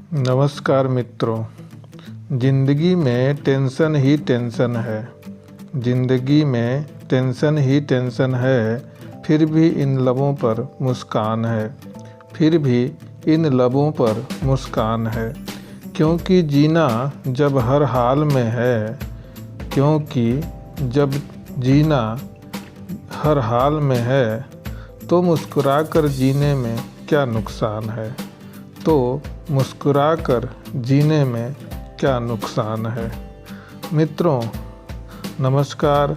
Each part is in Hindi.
नमस्कार मित्रों। ज़िंदगी में टेंशन ही टेंशन है। ज़िंदगी में टेंशन ही टेंशन है, फिर भी इन लबों पर मुस्कान है। फिर भी इन लबों पर मुस्कान है, क्योंकि जीना जब हर हाल में है। क्योंकि जब जीना हर हाल में है, तो मुस्कुराकर जीने में क्या नुकसान है। तो मुस्कुराकर जीने में क्या नुकसान है। मित्रों नमस्कार,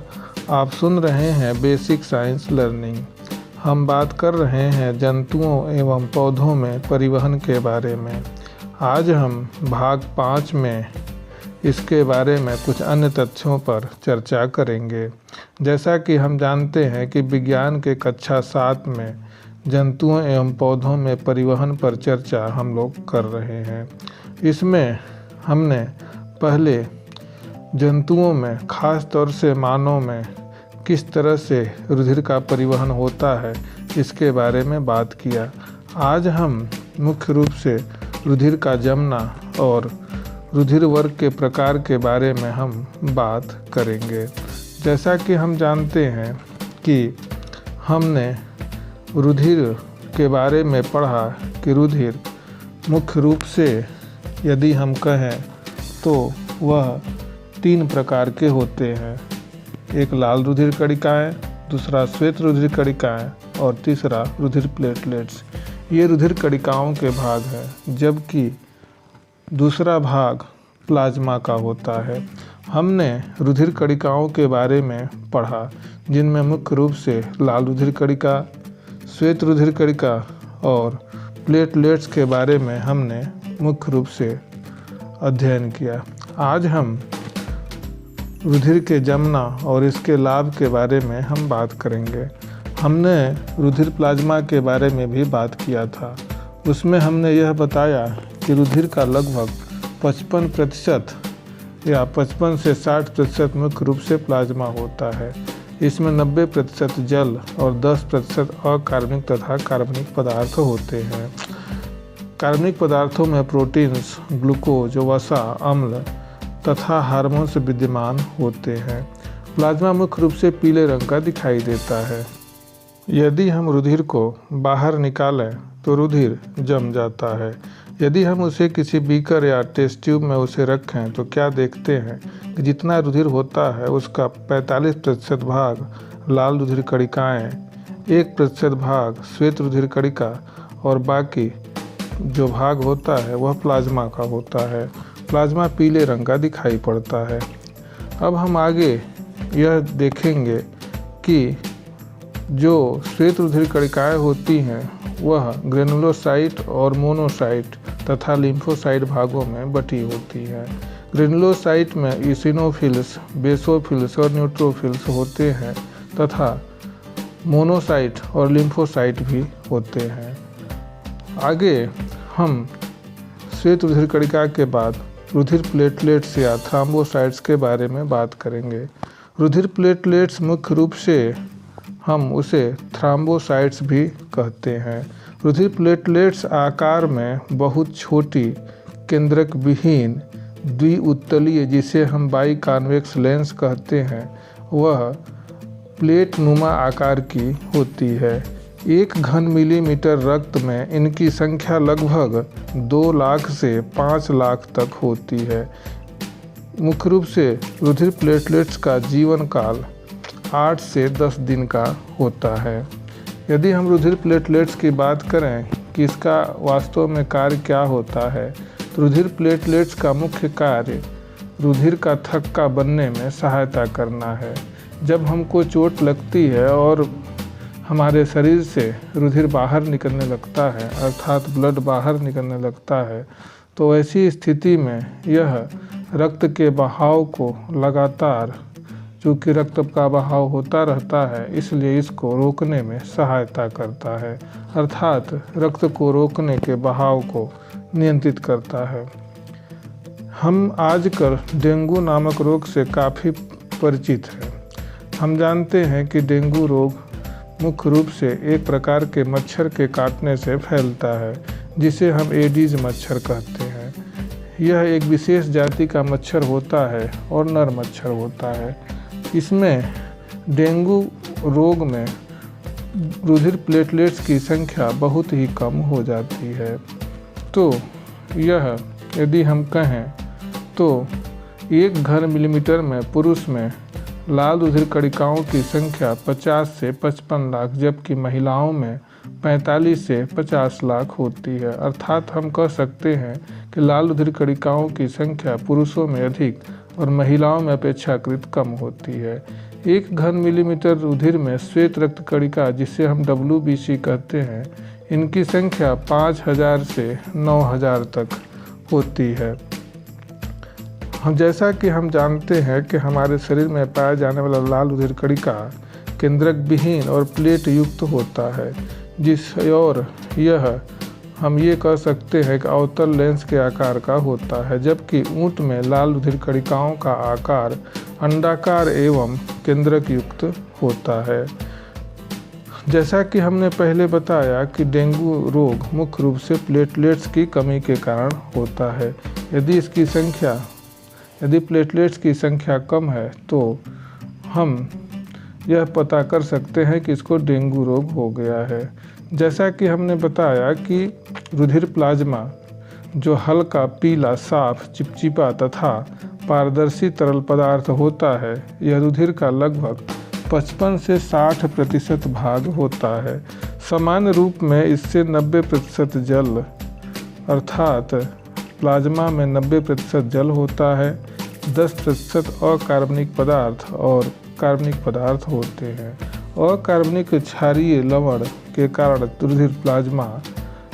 आप सुन रहे हैं बेसिक साइंस लर्निंग। हम बात कर रहे हैं जंतुओं एवं पौधों में परिवहन के बारे में। आज हम भाग 5 में इसके बारे में कुछ अन्य तथ्यों पर चर्चा करेंगे। जैसा कि हम जानते हैं कि विज्ञान के कक्षा 7 में जंतुओं एवं पौधों में परिवहन पर चर्चा हम लोग कर रहे हैं। इसमें हमने पहले जंतुओं में, खास तौर से मानव में किस तरह से रुधिर का परिवहन होता है, इसके बारे में बात किया। आज हम मुख्य रूप से रुधिर का जमना और रुधिर वर्ग के प्रकार के बारे में हम बात करेंगे। जैसा कि हम जानते हैं कि हमने रुधिर के बारे में पढ़ा कि रुधिर मुख्य रूप से यदि हम कहें तो वह 3 प्रकार के होते हैं। एक लाल रुधिर कणिकाएँ, दूसरा श्वेत रुधिर कणिकाएँ और तीसरा रुधिर प्लेटलेट्स। ये रुधिर कणिकाओं के भाग हैं, जबकि दूसरा भाग प्लाज्मा का होता है। हमने रुधिर कणिकाओं के बारे में पढ़ा, जिनमें मुख्य रूप से लाल रुधिर कणिका, श्वेत रुधिर कणिका और प्लेटलेट्स के बारे में हमने मुख्य रूप से अध्ययन किया। आज हम रुधिर के जमना और इसके लाभ के बारे में हम बात करेंगे। हमने रुधिर प्लाज्मा के बारे में भी बात किया था। उसमें हमने यह बताया कि रुधिर का लगभग 55% या 55 से 60% मुख्य रूप से प्लाज्मा होता है। इसमें 90% जल और 10% अकार्बनिक तथा कार्बनिक पदार्थ होते हैं। कार्बनिक पदार्थों में प्रोटीन्स, ग्लूकोज, वसा, अम्ल तथा हार्मोन्स विद्यमान होते हैं। प्लाज्मा मुख्य रूप से पीले रंग का दिखाई देता है। यदि हम रुधिर को बाहर निकालें तो रुधिर जम जाता है। यदि हम उसे किसी बीकर या टेस्ट ट्यूब में उसे रखें तो क्या देखते हैं कि जितना रुधिर होता है उसका 45% भाग लाल रुधिर कणिकाएँ, 1% भाग श्वेत रुधिर कणिका और बाकी जो भाग होता है वह प्लाज्मा का होता है। प्लाज्मा पीले रंग का दिखाई पड़ता है। अब हम आगे यह देखेंगे कि जो श्वेत रुधिर कणिकाएँ होती हैं वह ग्रेनुलोसाइट और मोनोसाइट तथा लिम्फोसाइट भागों में बटी होती है। ग्रेनुलोसाइट में इसिनोफिल्स, बेसोफिल्स और न्यूट्रोफिल्स होते हैं तथा मोनोसाइट और लिम्फोसाइट भी होते हैं। आगे हम श्वेत रुधिर कणिका के बाद रुधिर प्लेटलेट्स या थ्रोम्बोसाइट्स के बारे में बात करेंगे। रुधिर प्लेटलेट्स मुख्य रूप से हम उसे थ्रोम्बोसाइट्स भी कहते हैं। रुधिर प्लेटलेट्स आकार में बहुत छोटी, केंद्रक विहीन, द्विउत्तलीय, जिसे हम बाई कॉन्वेक्स लेंस कहते हैं, वह प्लेट नुमा आकार की होती है। 1 घन मिलीमीटर रक्त में इनकी संख्या लगभग 2 लाख से 5 लाख तक होती है। मुख्य रूप से रुधिर प्लेटलेट्स का जीवन काल 8 से 10 दिन का होता है। यदि हम रुधिर प्लेटलेट्स की बात करें कि इसका वास्तव में कार्य क्या होता है, तो रुधिर प्लेटलेट्स का मुख्य कार्य रुधिर का थक्का बनने में सहायता करना है। जब हमको चोट लगती है और हमारे शरीर से रुधिर बाहर निकलने लगता है, अर्थात ब्लड बाहर निकलने लगता है, तो ऐसी स्थिति में यह रक्त के बहाव को लगातार, चूँकि रक्त का बहाव होता रहता है, इसलिए इसको रोकने में सहायता करता है, अर्थात रक्त को रोकने के बहाव को नियंत्रित करता है। हम आजकल डेंगू नामक रोग से काफ़ी परिचित हैं। हम जानते हैं कि डेंगू रोग मुख्य रूप से एक प्रकार के मच्छर के काटने से फैलता है, जिसे हम एडीज मच्छर कहते हैं। यह एक विशेष जाति का मच्छर होता है और नर मच्छर होता है। इसमें डेंगू रोग में रुधिर प्लेटलेट्स की संख्या बहुत ही कम हो जाती है। तो यह यदि हम कहें तो 1 घन मिलीमीटर में पुरुष में लाल रुधिर कणिकाओं की संख्या 50 से 55 लाख, जबकि महिलाओं में 45 से 50 लाख होती है। अर्थात हम कह सकते हैं कि लाल रुधिर कणिकाओं की संख्या पुरुषों में अधिक और महिलाओं में अपेक्षाकृत कम होती है। 1 घन मिलीमीटर रुधिर में श्वेत रक्त कणिका, जिसे हम WBC कहते हैं, इनकी संख्या 5000 से 9000 तक होती है। जैसा कि हम जानते हैं कि हमारे शरीर में पाया जाने वाला लाल रुधिर कणिका केंद्रक विहीन और प्लेट युक्त होता है, और यह हम ये कह सकते हैं कि अवतल लेंस के आकार का होता है, जबकि ऊंट में लाल रुधिर कणिकाओं का आकार अंडाकार एवं केंद्रक युक्त होता है। जैसा कि हमने पहले बताया कि डेंगू रोग मुख्य रूप से प्लेटलेट्स की कमी के कारण होता है। यदि प्लेटलेट्स की संख्या कम है तो हम यह पता कर सकते हैं कि इसको डेंगू रोग हो गया है। जैसा कि हमने बताया कि रुधिर प्लाज्मा जो हल्का पीला, साफ, चिपचिपा तथा पारदर्शी तरल पदार्थ होता है, यह रुधिर का लगभग 55 से 60% भाग होता है। सामान्य रूप में इससे 90% जल, अर्थात प्लाज्मा में 90% जल होता है, 10% अकार्बनिक पदार्थ और कार्बनिक पदार्थ होते हैं। अकार्बनिक क्षारीय लवण के कारण रुधिर प्लाज्मा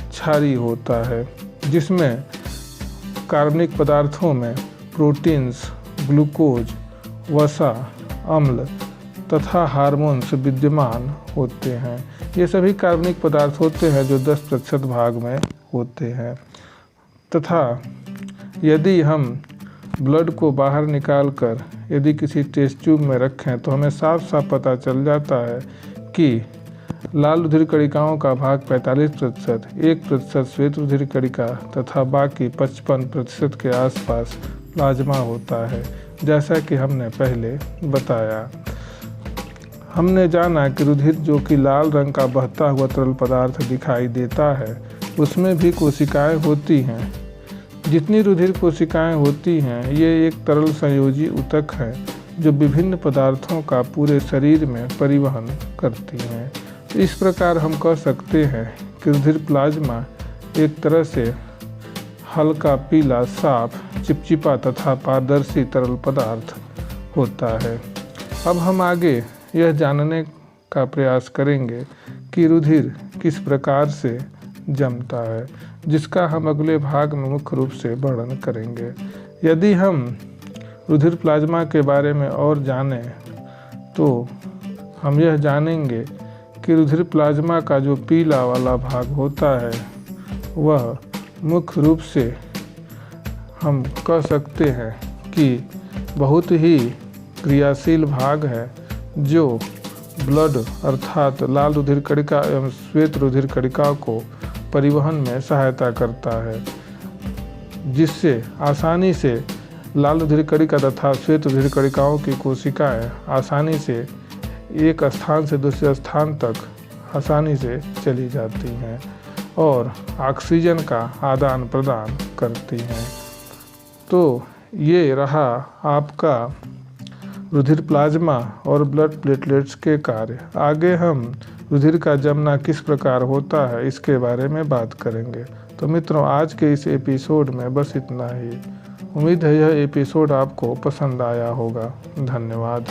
क्षारीय होता है, जिसमें कार्बनिक पदार्थों में प्रोटीन्स, ग्लूकोज, वसा, अम्ल तथा हार्मोन्स विद्यमान होते हैं। ये सभी कार्बनिक पदार्थ होते हैं जो 10% भाग में होते हैं। तथा यदि हम ब्लड को बाहर निकालकर यदि किसी टेस्ट ट्यूब में रखें तो हमें साफ साफ पता चल जाता है कि लाल रुधिर कणिकाओं का भाग 45%, 1% श्वेत रुधिर कणिका तथा बाकी 55% के आसपास प्लाज्मा होता है। जैसा कि हमने पहले बताया, हमने जाना कि रुधिर जो कि लाल रंग का बहता हुआ तरल पदार्थ दिखाई देता है, उसमें भी कोशिकाएं होती हैं। जितनी रुधिर कोशिकाएं होती हैं, ये एक तरल संयोजी ऊतक है जो विभिन्न पदार्थों का पूरे शरीर में परिवहन करती हैं। तो इस प्रकार हम कह सकते हैं कि रुधिर प्लाज्मा एक तरह से हल्का पीला, साफ, चिपचिपा तथा पारदर्शी तरल पदार्थ होता है। अब हम आगे यह जानने का प्रयास करेंगे कि रुधिर किस प्रकार से जमता है, जिसका हम अगले भाग में मुख्य रूप से वर्णन करेंगे। यदि हम रुधिर प्लाज्मा के बारे में और जानें तो हम यह जानेंगे कि रुधिर प्लाज्मा का जो पीला वाला भाग होता है वह मुख्य रूप से हम कह सकते हैं कि बहुत ही क्रियाशील भाग है, जो ब्लड अर्थात लाल रुधिर कणिका एवं श्वेत रुधिर कणिका को परिवहन में सहायता करता है, जिससे आसानी से लाल रुधिर कणिका तथा श्वेत रुधिर कणिकाओं की कोशिकाएं आसानी से एक स्थान से दूसरे स्थान तक आसानी से चली जाती हैं और ऑक्सीजन का आदान प्रदान करती हैं। तो ये रहा आपका रुधिर प्लाज्मा और ब्लड प्लेटलेट्स के कार्य। आगे हम रुधिर का जमना किस प्रकार होता है इसके बारे में बात करेंगे। तो मित्रों, आज के इस एपिसोड में बस इतना ही। उम्मीद है यह एपिसोड आपको पसंद आया होगा। धन्यवाद।